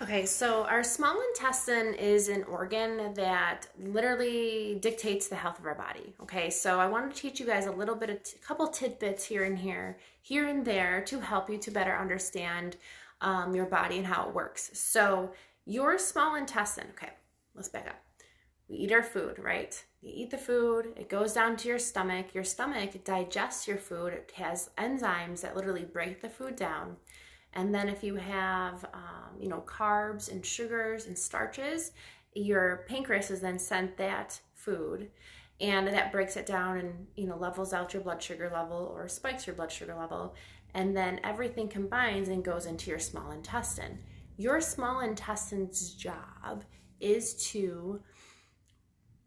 Okay, so our small intestine is an organ that literally dictates the health of our body. Okay, so I want to teach you guys a little bit of a couple tidbits here and there to help you to better understand your body and how it works. So, your small intestine, okay, let's back up. We eat our food, right? You eat the food, it goes down to your stomach. Your stomach digests your food, it has enzymes that literally break the food down. And then if you have, carbs and sugars and starches, your pancreas is then sent that food, and that breaks it down and levels out your blood sugar level or spikes your blood sugar level, and then everything combines and goes into your small intestine. Your small intestine's job is to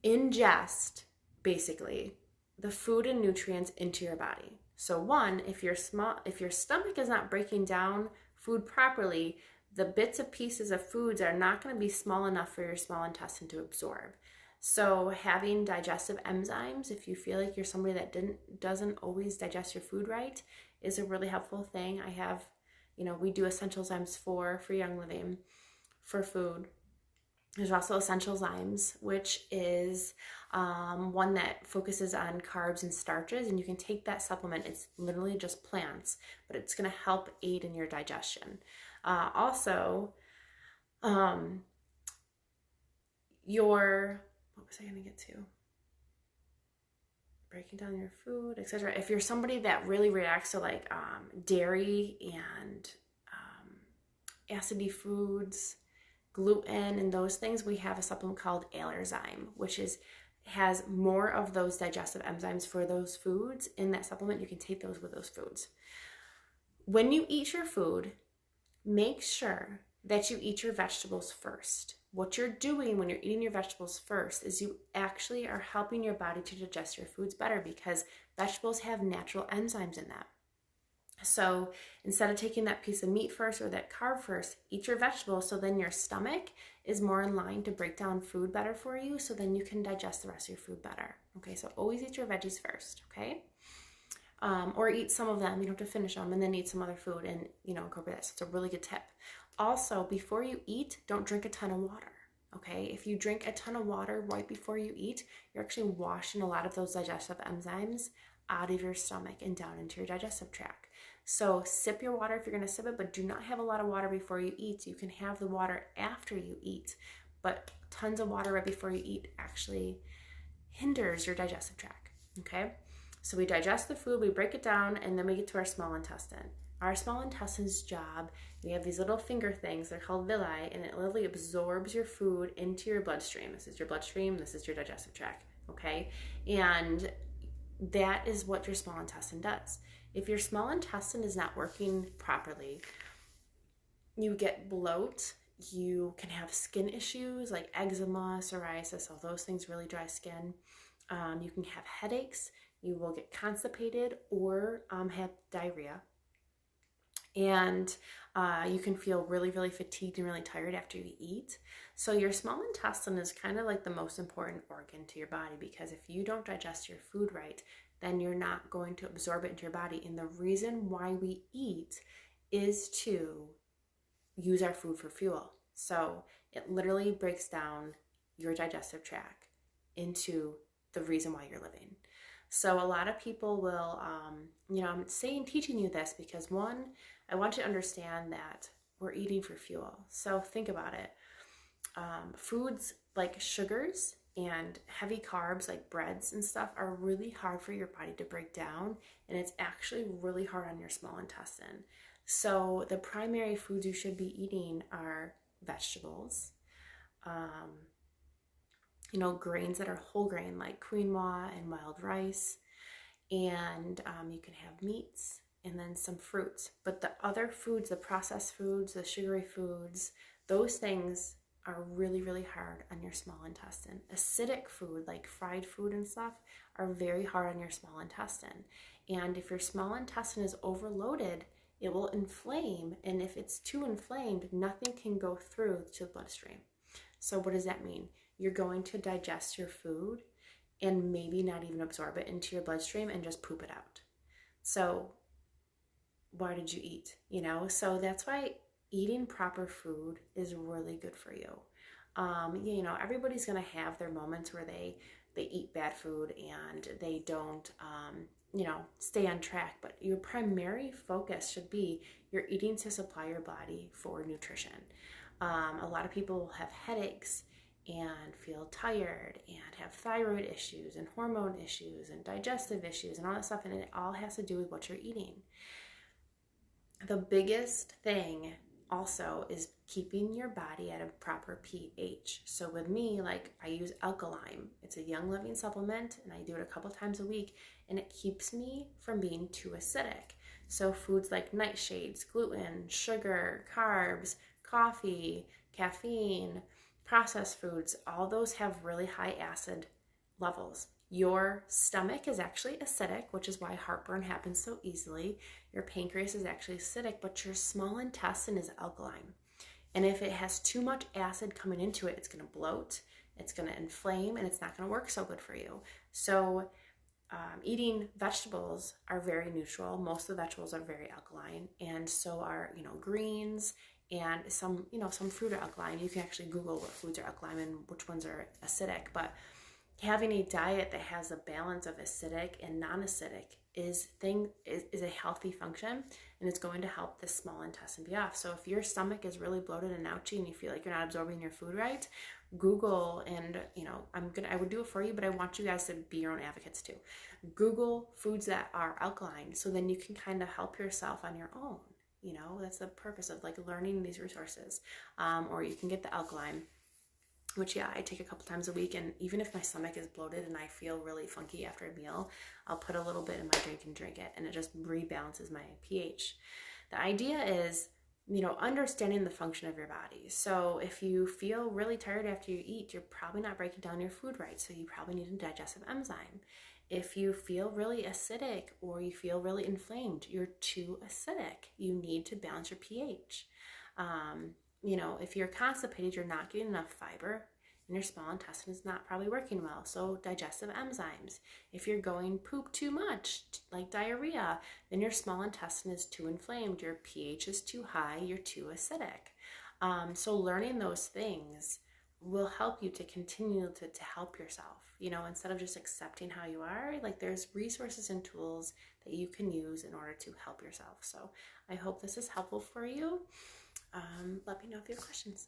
ingest basically the food and nutrients into your body. So one, if your stomach is not breaking down food properly, the bits of pieces of foods are not going to be small enough for your small intestine to absorb. So having digestive enzymes, if you feel like you're somebody that doesn't always digest your food right, is a really helpful thing. I have, we do Essentialzymes4 for Young Living for food. There's also Essentialzymes, which is one that focuses on carbs and starches, and you can take that supplement. It's literally just plants, but it's going to help aid in your digestion. Also, what was I going to get to? Breaking down your food, etc. If you're somebody that really reacts to like dairy and acidy foods, gluten and those things, we have a supplement called Allerzyme, which has more of those digestive enzymes for those foods in that supplement. You can take those with those foods. When you eat your food, make sure that you eat your vegetables first. What you're doing when you're eating your vegetables first is you actually are helping your body to digest your foods better, because vegetables have natural enzymes in that. So instead of taking that piece of meat first or that carb first, eat your vegetables, so then your stomach is more in line to break down food better for you, so then you can digest the rest of your food better. Okay, so always eat your veggies first, okay? Or eat some of them, you don't have to finish them, and then eat some other food and, incorporate that. So it's a really good tip. Also, before you eat, don't drink a ton of water. Okay, if you drink a ton of water right before you eat, you're actually washing a lot of those digestive enzymes out of your stomach and down into your digestive tract. So sip your water if you're going to sip it, but do not have a lot of water before you eat. You can have the water after you eat, but tons of water right before you eat actually hinders your digestive tract. Okay, so we digest the food, we break it down, and then we get to our small intestine. Our small intestine's job, we have these little finger things, they're called villi, and it literally absorbs your food into your bloodstream. This is your bloodstream, this is your digestive tract, okay? And that is what your small intestine does. If your small intestine is not working properly, you get bloat, you can have skin issues like eczema, psoriasis, all those things, really dry skin. You can have headaches, you will get constipated or have diarrhea. And you can feel really, really fatigued and really tired after you eat. So your small intestine is kind of like the most important organ to your body, because if you don't digest your food right, then you're not going to absorb it into your body. And the reason why we eat is to use our food for fuel. So it literally breaks down your digestive tract into the reason why you're living. So a lot of people will, I'm teaching you this because one, I want you to understand that we're eating for fuel. So think about it. Foods like sugars and heavy carbs like breads and stuff are really hard for your body to break down, and it's actually really hard on your small intestine. So the primary foods you should be eating are vegetables, grains that are whole grain like quinoa and wild rice, and you can have meats and then some fruits. But the other foods, the processed foods, the sugary foods, those things are really, really hard on your small intestine. Acidic food like fried food and stuff are very hard on your small intestine. And if your small intestine is overloaded, it will inflame. And if it's too inflamed, nothing can go through to the bloodstream. So what does that mean? You're going to digest your food and maybe not even absorb it into your bloodstream and just poop it out. So why did you eat? So that's why eating proper food is really good for you. Everybody's going to have their moments where they eat bad food and they don't, stay on track. But your primary focus should be you're eating to supply your body for nutrition. A lot of people have headaches and feel tired and have thyroid issues and hormone issues and digestive issues and all that stuff. And it all has to do with what you're eating. The biggest thing also is keeping your body at a proper pH. So with me, like I use Alkalime. It's a young living supplement and I do it a couple times a week and it keeps me from being too acidic. So foods like nightshades, gluten, sugar, carbs, coffee, caffeine, processed foods, all those have really high acid levels. Your stomach is actually acidic, which is why heartburn happens so easily. Your pancreas is actually acidic, but your small intestine is alkaline. And if it has too much acid coming into it, it's going to bloat, it's going to inflame, and it's not going to work so good for you. So eating vegetables are very neutral. Most of the vegetables are very alkaline, and so are, greens, and some fruit are alkaline. You can actually Google what foods are alkaline and which ones are acidic, but having a diet that has a balance of acidic and non-acidic is a healthy function, and it's going to help the small intestine be off. So if your stomach is really bloated and ouchy and you feel like you're not absorbing your food right, Google, and I would do it for you, but I want you guys to be your own advocates too. Google foods that are alkaline, so then you can kind of help yourself on your own. That's the purpose of like learning these resources. Or you can get the Alkalime, which I take a couple times a week, and even if my stomach is bloated and I feel really funky after a meal, I'll put a little bit in my drink and drink it, and it just rebalances my pH. The idea is, understanding the function of your body. So if you feel really tired after you eat, you're probably not breaking down your food right, so you probably need a digestive enzyme. If you feel really acidic or you feel really inflamed, you're too acidic. You need to balance your pH. If you're constipated, you're not getting enough fiber and your small intestine is not probably working well. So digestive enzymes. If you're going poop too much, like diarrhea, then your small intestine is too inflamed. Your pH is too high. You're too acidic. So learning those things will help you to continue to help yourself, instead of just accepting how you are. Like there's resources and tools that you can use in order to help yourself. So I hope this is helpful for you. Let me know if you have questions.